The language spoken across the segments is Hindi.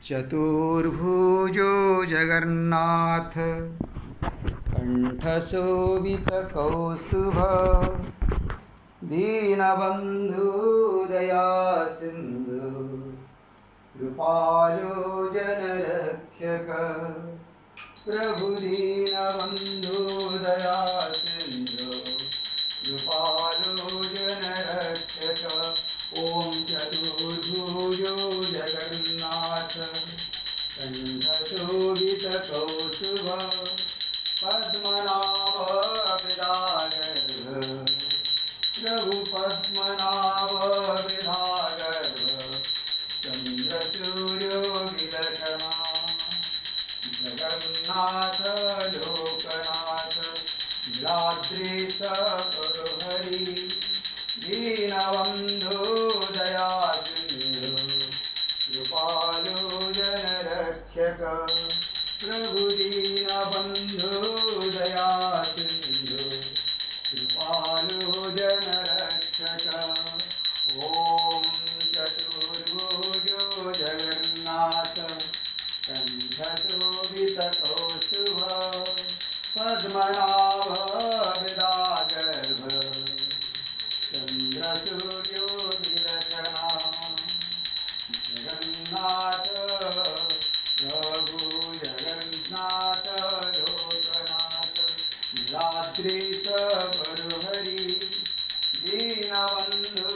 चतुर्भुजो जगन्नाथ कंठशोभितकौस्तुभ दीनबन्धु दयासिन्धु कृपालो जनरक्षक प्रभु दीनबन्धु दयासिन्धु कृपालो जनरक्षक। ओम चतुर्भुजो जगन्नाथ कंठशोभितकौस्तुभ पद्मनाभ विराजर प्रभु पद्मनाभ विराजर चंद्रसूर्यो विलक्षणा जगन्नाथ लोकनाथ नीलाद्रीश हरि दीनबन्धु दयासिन्धु कृपालो जनरक्षक प्रभु दीनबन्धु दयासिन्धु कृपालो जनरक्षक। ओम चतुर्भुजो जगन्नाथ कंठशोभितकौस्तुभ पद्मनाभ विराजगर्भ चंद्रसूर्यो विलक्षणा जगन्नाथ प्रभु जगन्नाथ लोकनाथ नीलाद्रीश हरि दीनबन्धु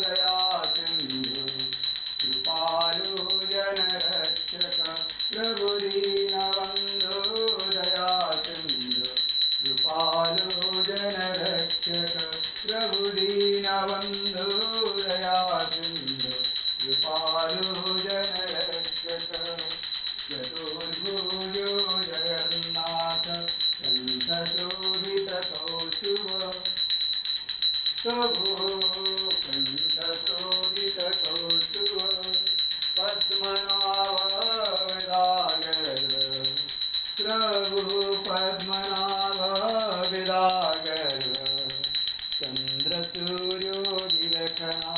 दयासिन्धु कृपालो जनरक्षक प्रभु दीनबन्धु दयासिन्धु कृपालो जनरक्षक प्रभु दीनबन्धु दयासिन्धु कृपालो जनरक्षक। चतुर्भुजो जगन्नाथ कंठशोभितकौस्तुभ प्रभु कंठशोभितकौस्तुभ पद्मनाभ विराजर प्रभु पद्मनाभ विराजर चंद्रसूर्यो विलक्षणा।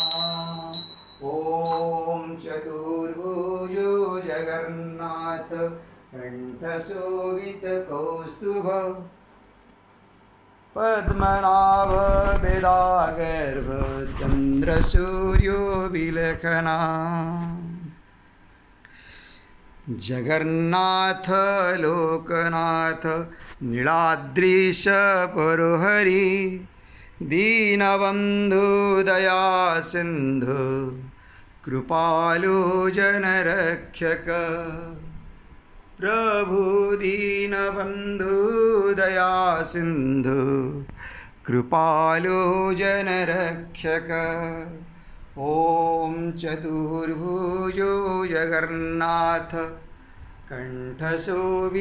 ओम चतुर्भुजो जगन्नाथ कंठशोभितकौस्तुभ पद्मनाभ विराजर चंद्रसूर्यो विलक्षणा जगन्नाथ लोकनाथ नीलाद्रीश हरि दीनबन्धु दयासिन्धु कृपालो जनरक्षक प्रभु दीनबन्धु दयासिन्धु कृपालो जनरक्षक। ओम चतुर्भुजो जगन्नाथ कंठशोभितकौस्तुभ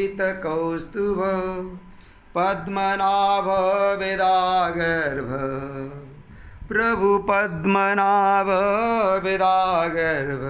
पद्मनाभ विराजगर्भ प्रभु पद्मनाभ विराजगर्भ